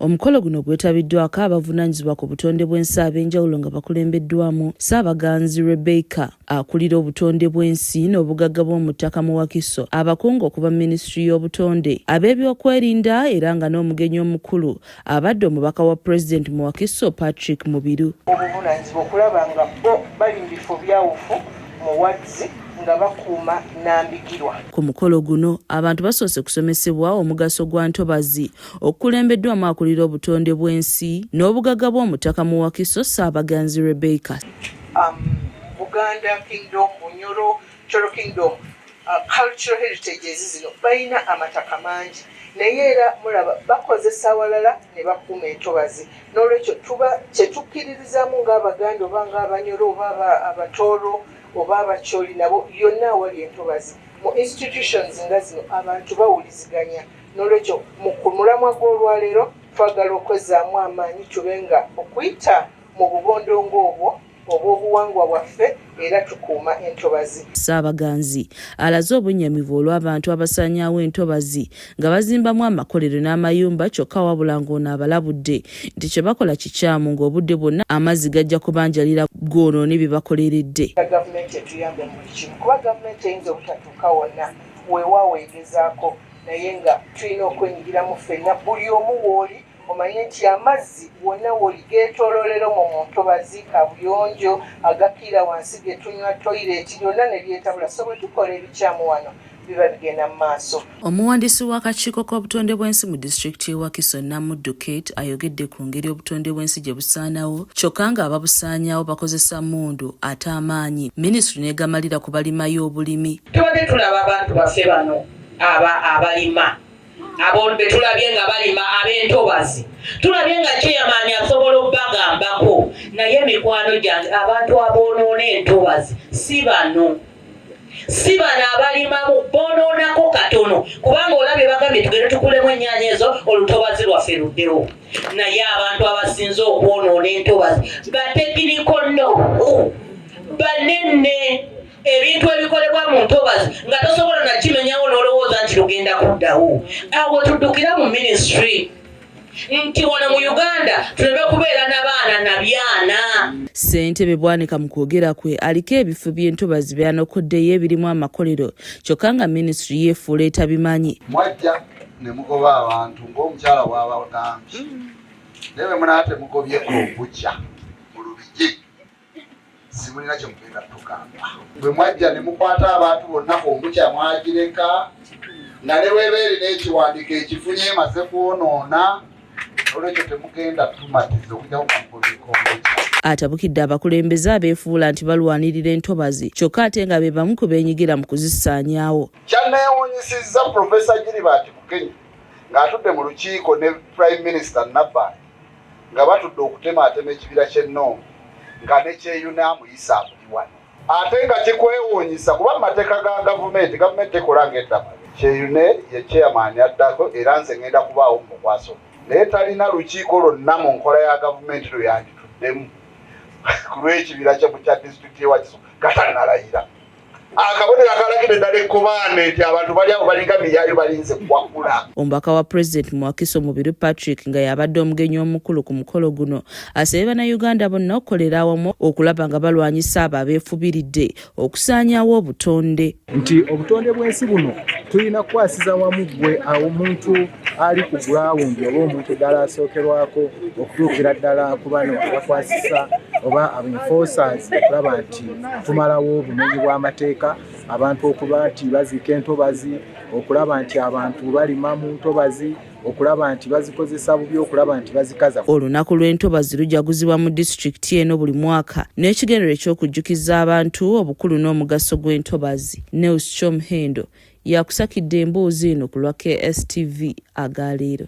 Omukolo guno gwetabiddwako abavunaanyizibwa ku butonde bw'ensi ab'enjawulo nga bakulembeddwamu Ssaabaganzi Rebecca akulira obutonde bw'ensi n'obugagga bw'omu ttaka mu Wakiso, abakungu okuva Minisitule y'obutonde, ab'ebyokwerinda era nga n'omugenyi omukulu abadde omubaka wa Pulezidenti mu Wakiso Patrick Mubiru. Obuvunaanyizibwa okulaba nga bo bali mu bifo byawufu mu wadzi nga bakuuma Nambigirwa. Ku mukolo guno abantu basoose kusomesebwa omugaso gwa ntobazi okukulembeddwamu akulira obutonde bw'ensi n'obugagga bw'omu ttaka mu Wakiso Ssaabaganzi Rebecca. Buganda Kingdom, Bunyoro, Cholo Kingdom, cultural heritages zino balina amataka mangi naye era mulaba bakozesa awalala ne bakuuma entobazi. N'olwekyo tuba kyetukkiririzaamu ng'Abaganda oba ng'Abanyoro oba Abatooro oba Abacholi nabo yonna awali entobazi mu institutions nga zino abantu bawuliziganya. N'olwekyo mu mulamwa gw'olwaleero twagala okwezzaamu amaanyi tube nga okuyita mu bubondongo obwo obw'obuwangwa bwaffe era tukuuma entobazi. Ssaabaganzi alaze obunnyamivu olw'abantu abasaanyaawo entobazi nga bazimbamu amakolero n'amayumba kyokka wabula ng'ono abalabudde nti kye bakola kikyamu ng'obudde bwonna amazzi gajja kubanjalira gwonoone bye bakoleredde. Gavumenti etuyambe mu buli kimu kuba gavumenti eyinza obutatuuka wonna weewaawo egezaako naye nga tulina okwenyigiramu ffenna buli omu w'oli omanye nti amazzi wonna w'oli geetooloolera mu ntobazi kabuyonjo agakira wansi ge tunywa toyireeti byonna ne byetabula so bwe tukola ebikyamu wano biba bigenda mu maaso. Omuwandiisi w'akakiiko k'obutonde bw'ensi mu disitulikiti y'e Wakiso Namuddu Kate ayogedde ku ngeri obutonde bw'ensi gye busaanawo kyokka nga ababusaanyaawo bakozesa mmundu ate amaanyi. Minisitule n'egamalira ku balimayo obulimi. Tubadde tulaba abantu baffe bano abalima abo be tulabye nga balima ab'entobazi, tulabye nga chairman asobola obbagambako naye mikwano gyange abantu aboonoona entobazi si bano abalima boonoonako katono kubanga olabye bagambye tugende tukulemu ennyaanya ezo olutobazi lwaffe luddewo naye abantu abasinze okwonoona entobazi batekiniko nno banene ebintu ebikolebwa mu ntobazi nga tosobola nakimenyawo n'olowooza nti lugenda kuddawo. Awo tuddukira mu minisitule nti wano mu Uganda tuleme kubeera n'abaana na byana. Ssentebe Bwanika mu kwogera kwe aliko ebifo by'entobazi byanokoddeyo ebirimu amakolero kyokka nga minisitule yeefuula etabimanyi. Mwajja ne mugoba abantu ng'omukyala bw'abagambye naye bwe munaate mugobyeko obujja mu Lubigi simulina kye mugenda tugamba. Bwe mwajja ne mukwata abantu bonna ombukya mwagireka nga ne weebeeri n'ekiwandiiko ekifunye emaze kwonoona olwekyo temugenda tumatiza okujja kukamugobyeko ombukya. Atabukidde abakulembeze abeefuula nti balwanirira entobazi kyokka ate nga be bamu ku beenyigira mu kuzisaanyaawo. Kyanneewuunyisizza Profesa Gilbert Kukenya ng'atudde mu lukiiko ne Prime Minister Nabbanja nga batudde okutemaatema ekibira ky'Ennombe nga ne kyeyuna amuyisa amuli wano. Ate nga kikwewuunyisa kuba mu mateeka ga gavumenti ekola ng'eddamabe. Kyeyune ye chairman addako era nze ngenda kubaawo mu mukwaso. Naye talina lukiiko lwonna mu nkola ya gavumenti lwe yandituddemu ku lw'ekibira kye mu kya disitulikiti y'e Wakiso katannalayira. Akabonero akalagidde ddala ekkobaane nti abantu bali awo balinga miyaayo balinze kuwakula. Omubaka wa Pulezidenti mu Wakiso Mubiru Patrick nga yabadde omugenyi omukulu ku mukolo guno asabye Bannayuganda bonna okukolera awamu okulaba nga balwanyisa abo abeefubiridde okusaanyaawo obutonde. Nti obutonde bw'ensi buno tulina kukwasiza wamu gwe omuntu ali ku ground oba omuntu ddala asookerwako okutuukira ddala ku bano abakwasisa oba enforcers okulaba nti tumalawo obumenyi bw'amateeka abantu okuba nti baziika entobazi, okulaba nti abantu balima mu ntobazi, okulaba nti bazikozesa bubi, okulaba nti bazikaza. Olunaku lw'entobazi lujaguzibwa mu disitulikiti eno buli mwaka n'ekigendererwa eky'okujjukiza abantu obukulu n'omugaso gw'entobazi. Neus Chomhendo yakusakidde emboozi eno ku lwa KSTV Agaleero.